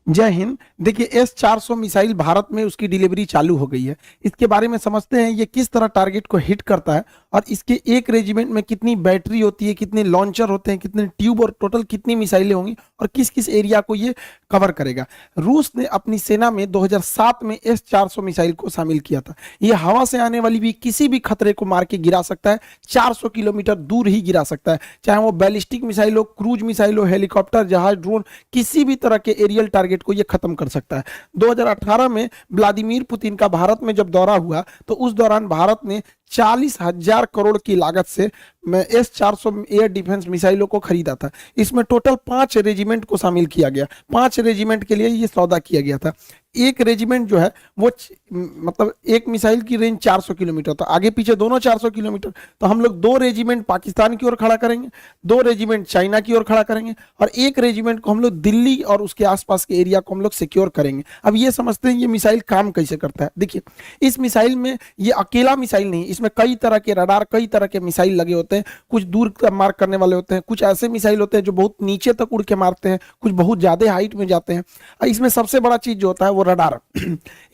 जय हिंद। देखिए S-400 missile Bharat में उसकी डिलीवरी चालू हो गई है। इसके बारे में समझते हैं ये किस तरह टारगेट को हिट करता है और इसके एक रेजिमेंट में कितनी बैटरी होती है, कितने लॉन्चर होते हैं, कितने ट्यूब और टोटल कितनी मिसाइलें होंगी और किस किस एरिया को ये कवर करेगा। रूस ने अपनी सेना में 2007 में S-400 मिसाइल को शामिल किया था। ये हवा से आने वाली भी किसी भी खतरे को मार के गिरा सकता है, 400 किलोमीटर दूर ही गिरा सकता है, चाहे वो बैलिस्टिक मिसाइल हो, क्रूज मिसाइल हो, हेलीकॉप्टर, जहाज, ड्रोन, किसी भी तरह के एरियल टारगेट को ये खत्म कर सकता है। 2018 में व्लादिमीर पुतिन का भारत में जब दौरा हुआ तो उस दौरान भारत ने 40,000 करोड़ की लागत से S-400 एयर डिफेंस मिसाइलों को खरीदा था। इसमें टोटल 5 रेजिमेंट को शामिल किया गया, 5 रेजिमेंट के लिए ये सौदा किया गया था। एक रेजिमेंट जो है वो मतलब एक मिसाइल की रेंज 400 किलोमीटर, तो आगे पीछे दोनों 400 किलोमीटर, तो हम लोग 2 रेजिमेंट पाकिस्तान की ओर खड़ा करेंगे, 2 रेजिमेंट चाइना की ओर खड़ा करेंगे और एक रेजिमेंट को हम लोग दिल्ली और उसके आसपास के एरिया को हम लोग सिक्योर करेंगे। अब ये समझते हैं ये मिसाइल काम कैसे करता है। देखिए, इस मिसाइल में ये अकेला मिसाइल नहीं, इसमें कई तरह के रडार, कई तरह के मिसाइल लगे होते हैं। कुछ दूर मार करने वाले होते हैं, कुछ ऐसे मिसाइल होते हैं जो बहुत नीचे तक उड़ के मारते हैं, कुछ बहुत ज्यादा हाइट में जाते हैं। इसमें सबसे बड़ा चीज जो होता है वो रडार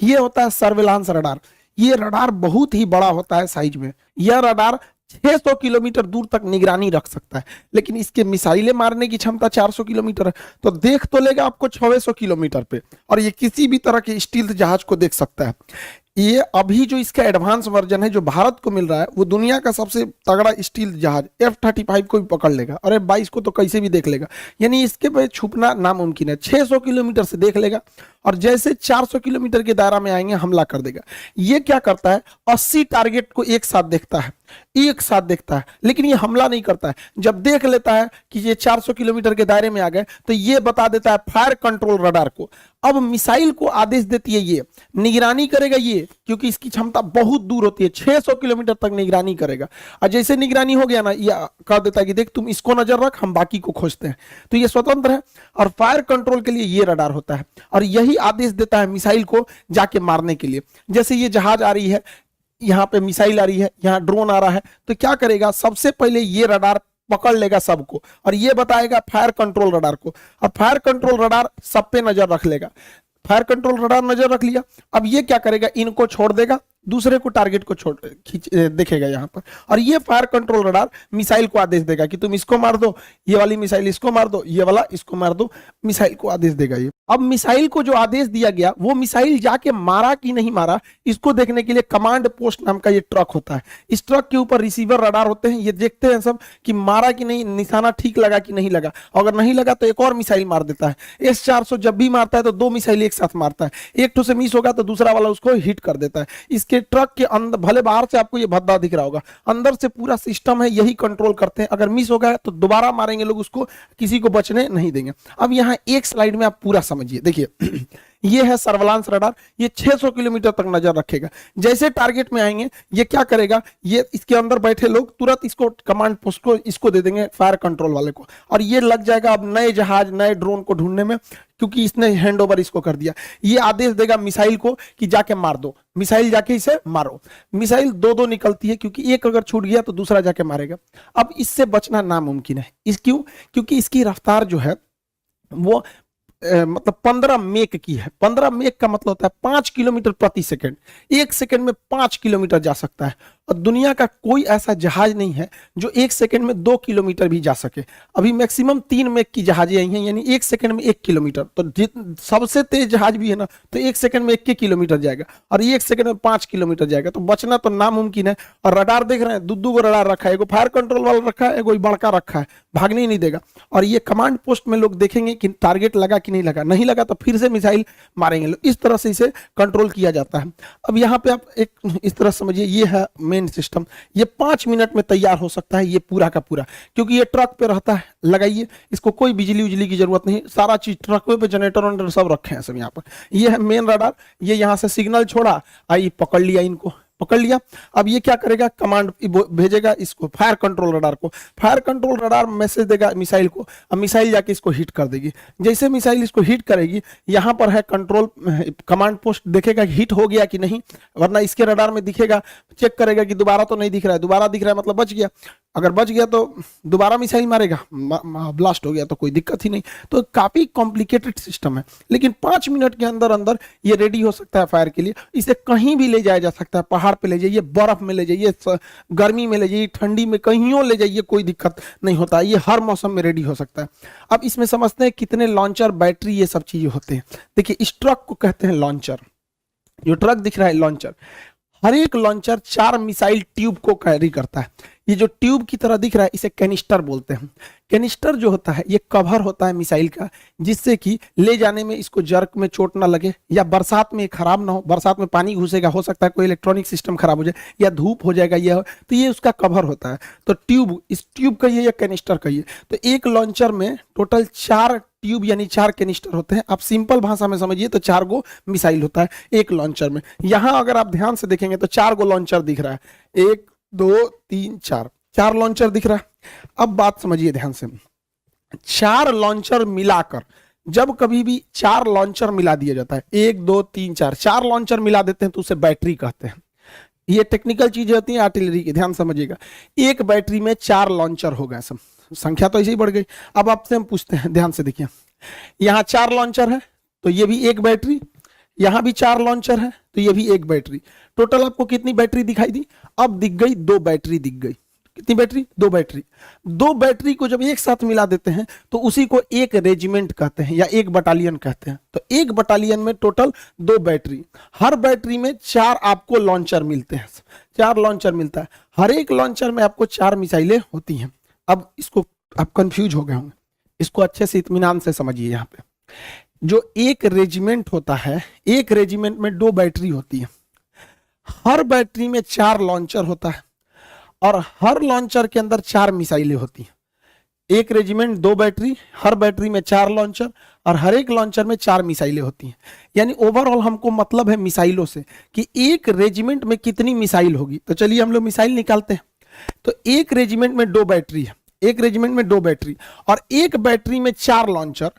ये होता है सर्विलांस रडार। ये रडार बहुत ही बड़ा होता है साइज में। यह रडार 600 किलोमीटर दूर तक निगरानी रख सकता है, लेकिन इसके मिसाइलें मारने की क्षमता 400 किलोमीटर है, तो देख तो लेगा आपको 600 किलोमीटर पे, और ये किसी भी तरह के स्टील्थ जहाज को देख सकता है। ये अभी जो इसका एडवांस वर्जन है जो भारत को मिल रहा है वो दुनिया का सबसे तगड़ा स्टील जहाज F-35 को भी पकड़ लेगा, और F-22 को तो कैसे भी देख लेगा, यानी इसके पे छुपना नामुमकिन है। 600 किलोमीटर से देख लेगा और जैसे 400 किलोमीटर के दायरा में आएंगे हमला कर देगा। ये क्या करता है, 80 टारगेट को एक साथ देखता है, एक साथ देखता है, लेकिन ये हमला नहीं करता है। जब देख लेता है कि ये 400 किलोमीटर के दायरे में आ गए तो ये बता देता है फायर कंट्रोल रडार को। अब मिसाइल को आदेश देती है, ये निगरानी करेगा ये, क्योंकि इसकी क्षमता बहुत दूर होती है, 600 किलोमीटर तक निगरानी करेगा। और जैसे निगरानी हो गया ना, ये कह देता है कि देख तुम इसको नजर रख, हम बाकी को खोजते हैं। तो ये स्वतंत्र है और फायर कंट्रोल के लिए ये रडार होता है, और यही आदेश देता है मिसाइल को जाके मारने के लिए। जैसे ये जहाज आ रही है, यहाँ पे मिसाइल आ रही है, यहाँ ड्रोन आ रहा है, तो क्या करेगा, सबसे पहले ये रडार पकड़ लेगा सबको और ये बताएगा फायर कंट्रोल रडार को, और फायर कंट्रोल रडार सब पे नजर रख लेगा। फायर कंट्रोल रडार नजर रख लिया, अब ये क्या करेगा, इनको छोड़ देगा, दूसरे को टारगेट को छोड़ देखेगा यहाँ पर, और ये फायर कंट्रोल रडार मिसाइल को आदेश देगा कि तुम इसको मार दो, ये वाली मिसाइल इसको मार दो, ये वाला इसको मार दो, मिसाइल को आदेश देगा ये। अब मिसाइल को जो आदेश दिया गया वो मिसाइल जाके मारा कि नहीं मारा इसको देखने के लिए कमांड पोस्ट नाम का ये ट्रक होता है। इस ट्रक के ऊपर रिसीवर रडार होते हैं, ये देखते हैं सब कि मारा कि नहीं, निशाना ठीक लगा कि नहीं लगा। अगर नहीं लगा तो एक और मिसाइल मार देता है। S-400 जब भी मारता है तो 2 मिसाइल एक साथ मारता है, एक तो से मिस होगा तो दूसरा वाला उसको हिट कर देता है। इसके ट्रक के अंदर, भले बाहर से आपको ये भद्दा दिख रहा होगा, अंदर से पूरा सिस्टम है, यही कंट्रोल करते हैं। अगर मिस हो गया तो दोबारा मारेंगे लोग उसको, किसी को बचने नहीं देंगे। अब यहाँ एक स्लाइड में आप पूरा समझिए। देखिए ये है सर्विलांस रडार, ये 600 किलोमीटर तक नजर रखेगा। जैसे टारगेट में आएंगे ये क्या करेगा, ये इसके अंदर बैठे लोग तुरंत इसको कमांड पोस्ट को इसको दे देंगे, फायर कंट्रोल वाले को, और ये लग जाएगा अब नए जहाज, नए ड्रोन को ढूंढने में, क्योंकि इसने हैंड ओवर इसको कर दिया। ये आदेश देगा मिसाइल को कि जाके मार दो, मिसाइल जाके इसे मारो। मिसाइल 2-2 निकलती है, क्योंकि एक अगर छूट गया तो दूसरा जाके मारेगा। अब इससे बचना नामुमकिन है। क्यों? क्योंकि इसकी रफ्तार जो है वो मतलब 15 मेक की है। 15 मेक का मतलब होता है 5 किलोमीटर प्रति सेकंड, 1 सेकंड में 5 किलोमीटर जा सकता है। और दुनिया का कोई ऐसा जहाज नहीं है जो 1 सेकंड में 2 किलोमीटर भी जा सके। अभी मैक्सिमम 3 मेक की जहाजें आई हैं, यानी 1 सेकंड में 1 किलोमीटर। तो सबसे तेज जहाज भी है ना, तो 1 सेकंड में 1 किलोमीटर जाएगा, और 1 सेकंड में 5 किलोमीटर जाएगा। तो बचना तो नामुमकिन है। और रडार देख रहे हैं, 2-2 को रडार रखा है, एगो फायर कंट्रोल वाला रखा है, एगो बड़का रखा है, भागने ही नहीं देगा। और ये कमांड पोस्ट में लोग देखेंगे कि टारगेट लगा कि नहीं लगा, नहीं लगा तो फिर से मिसाइल मारेंगे लोग। इस तरह से इसे कंट्रोल किया जाता है। अब यहाँ पे आप एक इस तरह समझिए, ये है मेन सिस्टम। ये 5 मिनट में तैयार हो सकता है, ये पूरा का पूरा, क्योंकि ये ट्रक पे रहता है। लगाइए, इसको कोई बिजली उजली की जरूरत नहीं, सारा चीज ट्रक पे, जनरेटर वनरेटर सब रखे हैं सब यहाँ पर। ये है मेन रडार, ये यहाँ से सिग्नल छोड़ा, आई पकड़ लिया इनको, पकड़ लिया। अब ये क्या करेगा, कमांड भेजेगा इसको फायर कंट्रोल रडार को, फायर कंट्रोल रडार मैसेज देगा मिसाइल को, अब मिसाइल जाके इसको हिट कर देगी। जैसे मिसाइल इसको हिट करेगी, यहाँ पर है कंट्रोल कमांड पोस्ट, देखेगा हिट हो गया कि नहीं, वरना इसके रडार में दिखेगा, चेक करेगा कि दोबारा तो नहीं दिख रहा है, दोबारा दिख रहा है मतलब बच गया, अगर बच गया तो दोबारा मिसाइल मारेगा, ब्लास्ट हो गया तो कोई दिक्कत ही नहीं। तो काफी कॉम्प्लिकेटेड सिस्टम है, लेकिन 5 मिनट के अंदर अंदर ये रेडी हो सकता है फायर के लिए। इसे कहीं भी ले जाया जा सकता है, पहाड़ पे ले जाइए, बर्फ में ले जाइए, गर्मी में ले जाइए, ठंडी में, कहीं ले जाइए, कोई दिक्कत नहीं होता, ये हर मौसम में रेडी हो सकता है। अब इसमें समझते हैं कितने लॉन्चर, बैटरी, ये सब चीजें होते हैं। देखिए इस ट्रक को कहते हैं लॉन्चर, जो ट्रक दिख रहा है लॉन्चर, हर एक लॉन्चर 4 मिसाइल ट्यूब को कैरी करता है। ये जो ट्यूब की तरह दिख रहा है इसे कैनिस्टर बोलते हैं। कैनिस्टर जो होता है ये कवर होता है मिसाइल का, जिससे कि ले जाने में इसको जर्क में चोट ना लगे, या बरसात में खराब ना हो, बरसात में पानी घुसेगा, हो सकता है कोई इलेक्ट्रॉनिक सिस्टम खराब हो जाए, या धूप हो जाएगा, यह तो ये उसका कवर होता है। तो ट्यूब, इस ट्यूब कहिए या कैनिस्टर कहिए। तो एक लॉन्चर में टोटल 4 ट्यूब यानी 4 कैनिस्टर होते हैं। आप सिंपल भाषा में समझिए तो 4 गो मिसाइल होता है एक लॉन्चर में। यहां अगर आप ध्यान से देखेंगे तो 4 गो लॉन्चर दिख रहा है, 1 2 3 4 लॉन्चर दिख रहा है। अब बात समझिए ध्यान से, 4 लॉन्चर मिलाकर, जब कभी भी 4 लॉन्चर मिला दिया जाता है, 1 2 3 4 लॉन्चर मिला देते हैं तो उसे बैटरी कहते हैं। ये टेक्निकल चीजें होती हैं आर्टिलरी की, ध्यान समझिएगा। एक बैटरी में 4 लॉन्चर हो गए, सब संख्या तो ऐसे ही बढ़ गई। अब आपसे हम पूछते हैं, ध्यान से देखिए, यहां 4 लॉन्चर है तो ये भी एक बैटरी, यहां भी 4 लॉन्चर है तो ये भी एक बैटरी। टोटल आपको कितनी बैटरी दिखाई दी? अब दिख गई 2 बैटरी दिख गई। कितनी बैटरी? 2 बैटरी। 2 बैटरी को जब एक साथ मिला देते हैं तो उसी को एक रेजिमेंट कहते हैं या एक बटालियन कहते हैं। तो एक बटालियन में टोटल 2 बैटरी, हर बैटरी में 4 आपको लॉन्चर मिलते हैं, 4 लॉन्चर मिलता है। हर एक लॉन्चर में आपको 4 मिसाइलें होती हैं। अब इसको आप कंफ्यूज हो गए होंगे, इसको अच्छे से इत्मीनान से समझिए। यहाँ पे जो एक रेजिमेंट होता है, एक रेजिमेंट में 2 बैटरी होती है, हर बैटरी में 4 लॉन्चर होता है और हर लॉन्चर के अंदर 4 मिसाइलें होती हैं। एक रेजिमेंट 2 बैटरी, हर बैटरी में 4 लॉन्चर और हर एक लॉन्चर में 4 मिसाइलें होती हैं। यानी ओवरऑल हमको मतलब है मिसाइलों से कि एक रेजिमेंट में कितनी मिसाइल होगी। तो चलिए हम लोग मिसाइल निकालते हैं। तो एक रेजिमेंट में 2 बैटरी है, एक रेजिमेंट में 2 बैटरी और एक बैटरी में 4 लॉन्चर,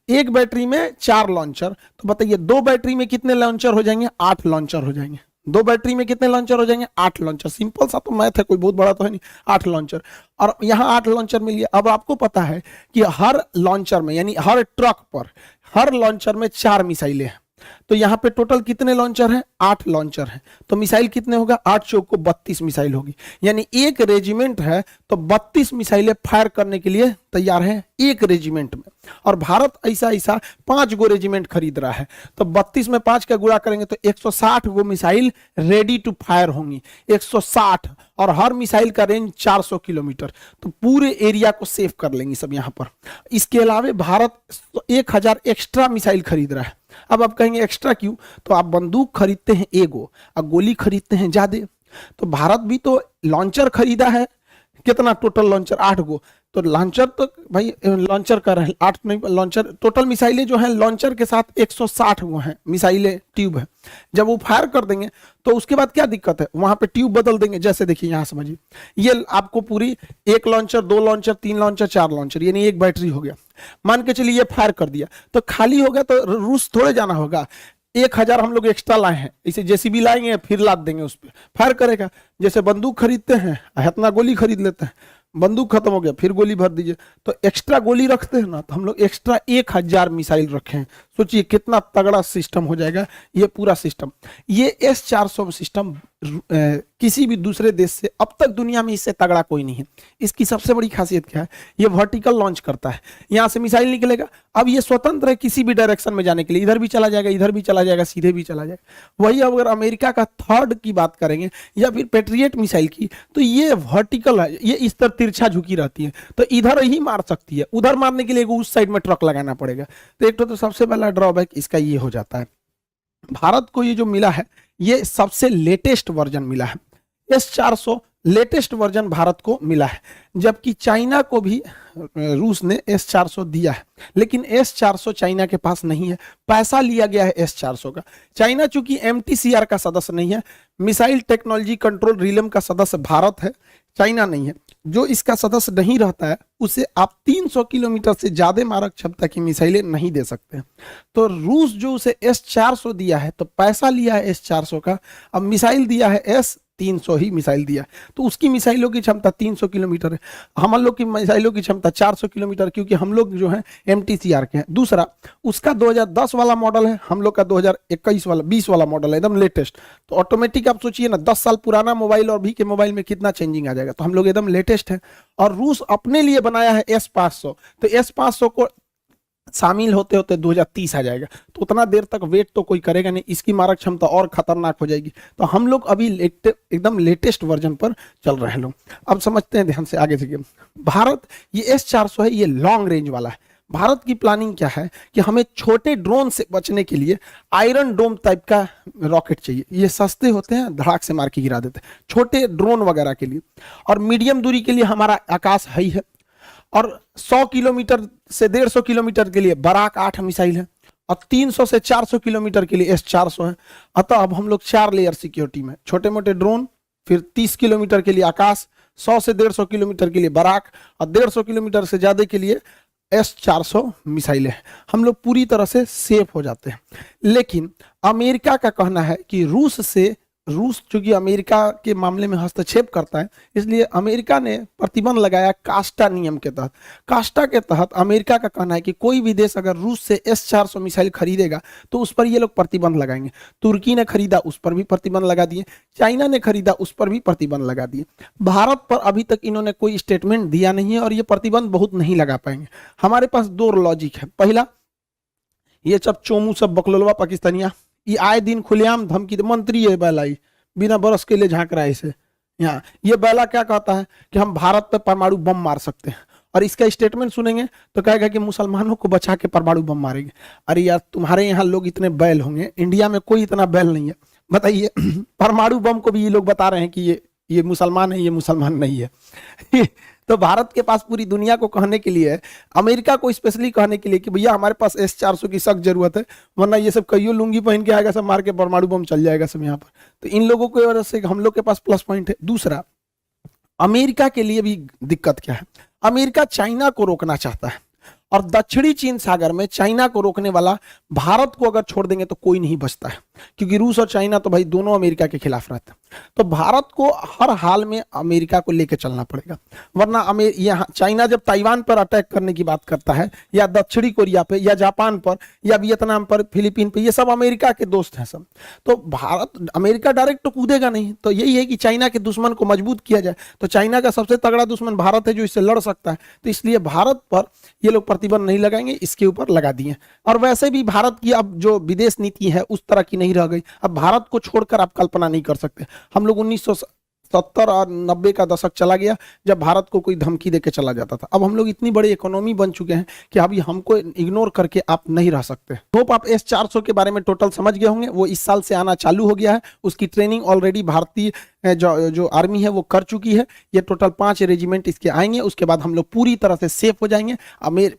एक बैटरी में 4 लॉन्चर। तो बताइए 2 बैटरी में कितने लॉन्चर हो जाएंगे? 8 लॉन्चर हो जाएंगे। 2 बैटरी में कितने लॉन्चर हो जाएंगे? 8 लॉन्चर। सिंपल सा तो मैथ है, कोई बहुत बड़ा तो है नहीं। 8 लॉन्चर, और यहाँ 8 लॉन्चर मिल गया। अब आपको पता है कि हर लॉन्चर में यानी हर ट्रक पर, हर लॉन्चर में 4 मिसाइलें हैं। तो यहाँ पे टोटल कितने लॉन्चर हैं? 8 लॉन्चर हैं। तो मिसाइल कितने होगा? 8 चौक को 32 मिसाइल होगी। यानी एक रेजिमेंट है तो 32 मिसाइलें फायर करने के लिए तैयार है एक रेजिमेंट में। और भारत ऐसा 5 गो रेजिमेंट खरीद रहा है, तो 32 में 5 का गुणा करेंगे तो 160 गो मिसाइल रेडी टू फायर होंगी। 160, और हर मिसाइल का रेंज 400 किलोमीटर, तो पूरे एरिया को सेव कर लेंगे सब यहाँ पर। इसके अलावा भारत 1000 एक्स्ट्रा मिसाइल खरीद रहा है। अब आप कहेंगे एक्स्ट्रा क्यों? तो आप बंदूक खरीदते हैं एगो और गोली खरीदते हैं ज्यादा। तो भारत भी तो लॉन्चर खरीदा है, कितना टोटल लॉन्चर? 8 गो। तो लॉन्चर तो भाई लॉन्चर कर रहे हैं 8 नहीं, लॉन्चर टोटल मिसाइलें जो हैं लॉन्चर के साथ 160 गो हैं मिसाइलें, ट्यूब है। जब वो फायर कर देंगे तो उसके बाद क्या दिक्कत है? वहां पे ट्यूब बदल देंगे। जैसे देखिए यहाँ समझिए, ये आपको पूरी 1 लॉन्चर, 2 लॉन्चर, 3 लॉन्चर, 4 लॉन्चर, यानी एक बैटरी हो गया। मान के चलिए ये फायर कर दिया तो खाली हो गया, तो रूस थोड़े जाना होगा। 1000 हम लोग एक्स्ट्रा लाए हैं, इसे जेसीबी लाएंगे फिर लाद देंगे, उस पर फायर करेगा। जैसे बंदूक खरीदते हैं, इतना गोली खरीद लेते हैं, बंदूक खत्म हो गया फिर गोली भर दीजिए। तो एक्स्ट्रा गोली रखते हैं ना, तो हम लोग एक्स्ट्रा 1000 मिसाइल रखे हैं। सोचिए कितना तगड़ा सिस्टम हो जाएगा ये पूरा सिस्टम। ये S-400 सिस्टम किसी भी दूसरे देश से अब तक दुनिया में इससे तगड़ा कोई नहीं है। इसकी सबसे बड़ी खासियत क्या है? ये वर्टिकल लॉन्च करता है, यहाँ से मिसाइल निकलेगा। अब ये स्वतंत्र है किसी भी डायरेक्शन में जाने के लिए, इधर भी चला जाएगा, इधर भी चला जाएगा, सीधे भी चला जाएगा। वही अगर अमेरिका का थर्ड की बात करेंगे या फिर पेट्रियट मिसाइल की, तो ये वर्टिकल है, ये इस तरह तिरछा झुकी रहती है, तो इधर ही मार सकती है। उधर मारने के लिए उस साइड में ट्रक लगाना पड़ेगा। तो एक तो सबसे पहला ड्रॉबैक इसका ये हो जाता है। भारत को ये जो मिला है ये सबसे लेटेस्ट वर्जन मिला है। S-400 लेटेस्ट वर्जन भारत को मिला है, जबकि चाइना को भी रूस ने S-400 दिया है, लेकिन S-400 चाइना के पास नहीं है। पैसा लिया गया है S-400 का। चाइना चूंकि MTCR का सदस्य नहीं है, मिसाइल टेक्नोलॉजी कंट्रोल रिलम का सदस्य भारत है, चाइना नहीं है। जो इसका सदस्य नहीं रहता है उसे आप 300 किलोमीटर से ज्यादा मारक क्षमता की मिसाइलें नहीं दे सकते हैं। तो रूस जो उसे S-400 दिया है, तो पैसा लिया है S-400 का, अब मिसाइल दिया है S-300 ही मिसाइल दिया, तो उसकी मिसाइलों की क्षमता 300 किलोमीटर है, हम लोग की मिसाइलों की क्षमता 400 किलोमीटर, क्योंकि हम लोग जो है MTCR के हैं। दूसरा, उसका 2010 वाला मॉडल है, हम लोग का 2021 वाला 20 वाला मॉडल है, एकदम लेटेस्ट। तो ऑटोमेटिक आप सोचिए ना, 10 साल पुराना मोबाइल और अभी के मोबाइल में कितना चेंजिंग आ जाएगा। तो हम लोग एकदम लेटेस्ट है। और रूस अपने लिए बनाया है S-500, तो S-500 को शामिल होते होते 2030 आ जाएगा, तो उतना देर तक वेट तो कोई करेगा नहीं, इसकी मारक क्षमता और खतरनाक हो जाएगी। तो हम लोग अभी एकदम लेटेस्ट वर्जन पर चल रहे हैं लोग। अब समझते हैं ध्यान से आगे से। भारत ये S-400 है, ये लॉन्ग रेंज वाला है। भारत की प्लानिंग क्या है कि हमें छोटे ड्रोन से बचने के लिए आयरन डोम टाइप का रॉकेट चाहिए। ये सस्ते होते हैं, धड़ाक से मार के गिरा देते हैं, छोटे ड्रोन वगैरह के लिए। और मीडियम दूरी के लिए हमारा आकाश है ही है, और 100 किलोमीटर से 150 किलोमीटर के लिए बराक 8 मिसाइल है, और 300 से 400 किलोमीटर के लिए S-400 है। अतः अब हम लोग 4 लेयर सिक्योरिटी में, छोटे मोटे ड्रोन, फिर 30 किलोमीटर के लिए आकाश, 100 से 150 किलोमीटर के लिए बराक, और 150 किलोमीटर से ज्यादा के लिए S-400 मिसाइलें हैं। हम लोग पूरी तरह से सेफ हो जाते हैं। लेकिन अमेरिका का कहना है कि रूस चूंकि अमेरिका के मामले में हस्तक्षेप करता है, इसलिए अमेरिका ने प्रतिबंध लगाया कास्टा नियम के तहत। कास्टा के तहत अमेरिका का कहना है कि कोई भी देश अगर रूस से S-400 मिसाइल खरीदेगा तो उस पर ये लोग प्रतिबंध लगाएंगे। तुर्की ने खरीदा, उस पर भी प्रतिबंध लगा दिए, चाइना ने खरीदा, उस पर भी प्रतिबंध लगा दिए। भारत पर अभी तक इन्होंने कोई स्टेटमेंट दिया नहीं है, और ये प्रतिबंध बहुत नहीं लगा पाएंगे। हमारे पास 2 लॉजिक है। पहला, ये सब चोमू सब बकलोलवा पाकिस्तानिया, ये आए दिन खुलेआम धमकी, मंत्री है बैला, बिना बरस के लिए झांक रहा है इसे यहाँ। ये बैला क्या कहता है कि हम भारत पे परमाणु बम मार सकते हैं, और इसका स्टेटमेंट सुनेंगे तो कहेगा कि मुसलमानों को बचा के परमाणु बम मारेंगे। अरे यार, तुम्हारे यहाँ लोग इतने बैल होंगे, इंडिया में कोई इतना बैल नहीं है, बताइए। परमाणु बम को भी ये लोग बता रहे हैं कि ये मुसलमान है, ये मुसलमान नहीं है। तो भारत के पास पूरी दुनिया को कहने के लिए, अमेरिका को स्पेशली कहने के लिए कि भैया हमारे पास S-400 की सख्त जरूरत है, वरना ये सब कईयों लुंगी पहन के आएगा, सब मार के परमाणु बम चल जाएगा सब यहाँ पर। तो इन लोगों की वजह से हम लोग के पास प्लस पॉइंट है। दूसरा, अमेरिका के लिए भी दिक्कत क्या है, अमेरिका चाइना को रोकना चाहता है, और दक्षिणी चीन सागर में चाइना को रोकने वाला भारत को अगर छोड़ देंगे तो कोई नहीं बचता है, क्योंकि रूस और चाइना तो भाई दोनों अमेरिका के खिलाफ रहते हैं। तो भारत को हर हाल में अमेरिका को लेकर चलना पड़ेगा, वरना यहाँ चाइना जब ताइवान पर अटैक करने की बात करता है, या दक्षिणी कोरिया पे, या जापान पर, या वियतनाम पर, फिलीपीन पे, ये सब अमेरिका के दोस्त हैं सब। तो अमेरिका डायरेक्ट तो कूदेगा नहीं। तो यही है कि चाइना के दुश्मन को मजबूत किया जाए। तो चाइना का सबसे तगड़ा दुश्मन भारत है, जो इससे लड़ सकता है। तो इसलिए भारत पर ये लोग प्रतिबंध नहीं लगाएंगे, इसके ऊपर लगा दिए। और वैसे भी भारत की अब जो विदेश नीति है उस तरह की नहीं रह गई। अब भारत को छोड़कर आप कल्पना नहीं कर सकते। हम लोग 1970 और 90 का दशक चला गया जब भारत को कोई धमकी देके चला जाता था। अब हम लोग इतनी बड़ी इकोनॉमी बन चुके हैं कि अभी हमको इग्नोर करके आप नहीं रह सकते। होप आप S-400 के बारे में टोटल समझ गए होंगे। वो इस साल से आना चालू हो गया है, उसकी ट्रेनिंग ऑलरेडी भारतीय जो आर्मी है वो कर चुकी है। ये टोटल 5 रेजिमेंट इसके आएंगे, उसके बाद हम लोग पूरी तरह से सेफ हो जाएंगे।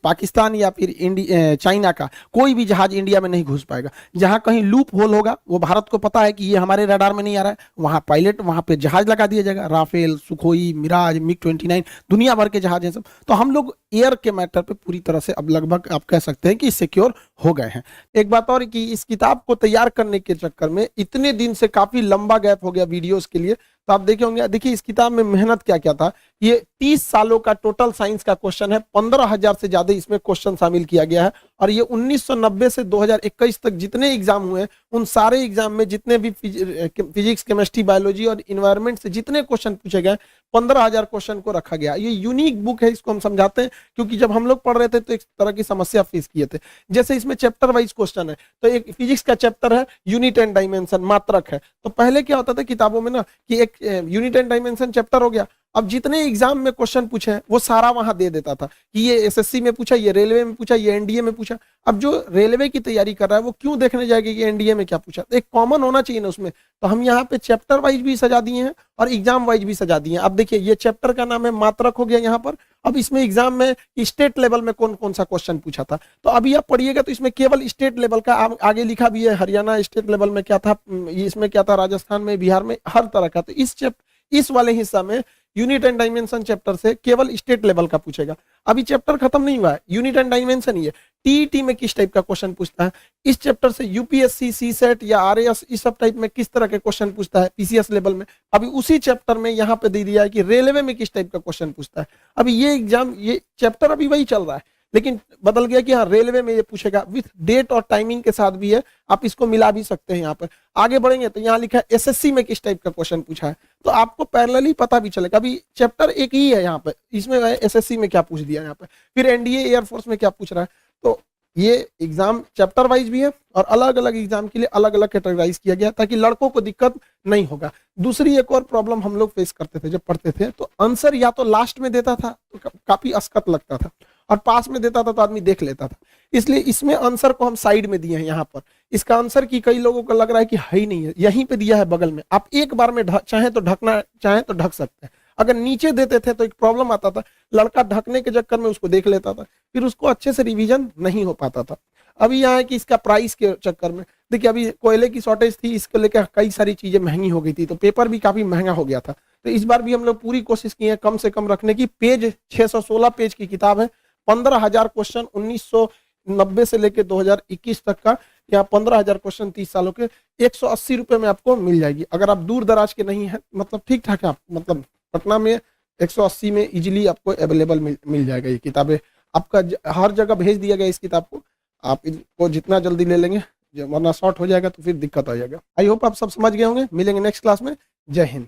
पाकिस्तान या फिर चाइना का कोई भी जहाज इंडिया में नहीं घुस पाएगा। जहां कहीं लूप होल होगा, वो भारत को पता है कि ये हमारे रडार में नहीं आ रहा है, वहां पायलट, वहां पे जहाज लगा दिया जाएगा। राफेल, सुखोई, मिराज, MiG-29, दुनिया भर के जहाज हैं सब। तो हम लोग एयर के मैटर पे पूरी तरह से अब लगभग आप कह सकते हैं कि सिक्योर हो गए हैं। एक बात और कि इस किताब को तैयार करने के चक्कर में इतने दिन से काफी लंबा गैप हो गया वीडियोस के लिए। तो आप देखे होंगे, देखिए इस किताब में मेहनत क्या क्या था। ये 30 सालों का टोटल साइंस का क्वेश्चन है, 15,000 से ज्यादा इसमें क्वेश्चन शामिल किया गया है। और ये 1990 से 2021 तक जितने एग्जाम हुए, उन सारे एग्जाम में जितने भी फिजिक्स, केमिस्ट्री, बायोलॉजी और इन्वायरमेंट से जितने क्वेश्चन पूछे गए, 15,000 क्वेश्चन को रखा गया। ये यूनिक बुक है, इसको हम समझाते हैं क्योंकि जब हम लोग पढ़ रहे थे तो एक तरह की समस्या फेस किए थे। जैसे इसमें चैप्टर वाइज क्वेश्चन है, तो एक फिजिक्स का चैप्टर है यूनिट एंड डायमेंशन, मात्रक है। तो पहले क्या होता था किताबों में ना कि एक यूनिट एंड डायमेंशन चैप्टर हो गया, अब जितने एग्जाम में क्वेश्चन पूछे हैं वो सारा वहां दे देता था कि ये एसएससी में पूछा, ये रेलवे में पूछा, ये एनडीए में पूछा। अब जो रेलवे की तैयारी कर रहा है वो क्यों देखने जाएगा कि एनडीए में क्या पूछा, एक कॉमन होना चाहिए ना उसमें। तो हम यहाँ पे चैप्टर वाइज भी सजा दिए हैं और एग्जाम वाइज भी सजा दिए हैं। अब देखिए ये चैप्टर का नाम है मात्रक हो गया यहाँ पर। अब इसमें एग्जाम में स्टेट लेवल में कौन कौन सा क्वेश्चन पूछा था, तो अभी आप पढ़िएगा तो इसमें केवल स्टेट लेवल का आगे लिखा भी है, हरियाणा स्टेट लेवल में क्या था, इसमें क्या था, राजस्थान में, बिहार में, हर तरह का। तो इस वाले हिस्सा में यूनिट एंड डायमेंशन चैप्टर से केवल स्टेट लेवल का पूछेगा। अभी चैप्टर खत्म नहीं हुआ है, यूनिट एंड डायमेंशन ही है। टीईटी में किस टाइप का क्वेश्चन पूछता है, इस चैप्टर से यूपीएससी, सीसेट या आरएएस इस सब टाइप में किस तरह के क्वेश्चन पूछता है, पीसीएस लेवल में। अभी उसी चैप्टर में यहाँ पे दे दिया है कि रेलवे में किस टाइप का क्वेश्चन पूछता है। अभी ये एग्जाम, ये चैप्टर अभी वही चल रहा है, लेकिन बदल गया कि हाँ रेलवे में ये पूछेगा, विथ डेट और टाइमिंग के साथ भी है, आप इसको मिला भी सकते हैं। यहाँ पर आगे बढ़ेंगे तो यहाँ लिखा है एसएससी में किस टाइप का क्वेश्चन पूछा है, तो आपको पैरेलली पता भी चलेगा। अभी चैप्टर एक ही है यहाँ पे, इसमें एसएससी में क्या पूछ दिया यहाँ पे, फिर एनडीए एयरफोर्स में क्या पूछ रहा है। तो ये एग्जाम चैप्टर वाइज भी है और अलग अलग एग्जाम के लिए अलग अलग कैटेगराइज किया गया ताकि लड़कों को दिक्कत नहीं होगा। दूसरी एक और प्रॉब्लम हम लोग फेस करते थे जब पढ़ते थे, तो आंसर या तो लास्ट में देता था तो काफी असकत लगता था, और पास में देता था तो आदमी देख लेता था। इसलिए इसमें आंसर को हम साइड में दिए हैं यहाँ पर। इसका आंसर की कई लोगों को लग रहा है कि है ही नहीं है, यहीं पे दिया है बगल में, आप एक बार में चाहे तो ढकना चाहे तो ढक सकते हैं। अगर नीचे देते थे तो एक प्रॉब्लम आता था, लड़का ढकने के चक्कर में उसको देख लेता था, फिर उसको अच्छे से रिवीजन नहीं हो पाता था। अभी यहाँ है कि इसका प्राइस के चक्कर में देखिए, अभी कोयले की शॉर्टेज थी, इसको लेकर कई सारी चीजें महंगी हो गई थी, तो पेपर भी काफी महंगा हो गया था। तो इस बार भी हम लोग पूरी कोशिश की है कम से कम रखने की। पेज 616 पेज की किताब है, 15,000 क्वेश्चन 1990 से लेकर 2021 तक का, या 15,000 क्वेश्चन 30 सालों के 180 रुपए में आपको मिल जाएगी। अगर आप दूर दराज के नहीं है, मतलब ठीक ठाक है, आप मतलब पटना में 180 में इजीली आपको अवेलेबल मिल जाएगा। ये किताबें आपका हर जगह भेज दिया गया इस किताब को, आप इनको जितना जल्दी ले लेंगे, वरना शॉर्ट हो जाएगा तो फिर दिक्कत आ जाएगा। आई होप आप सब समझ गए होंगे। मिलेंगे नेक्स्ट क्लास में। जय हिंद।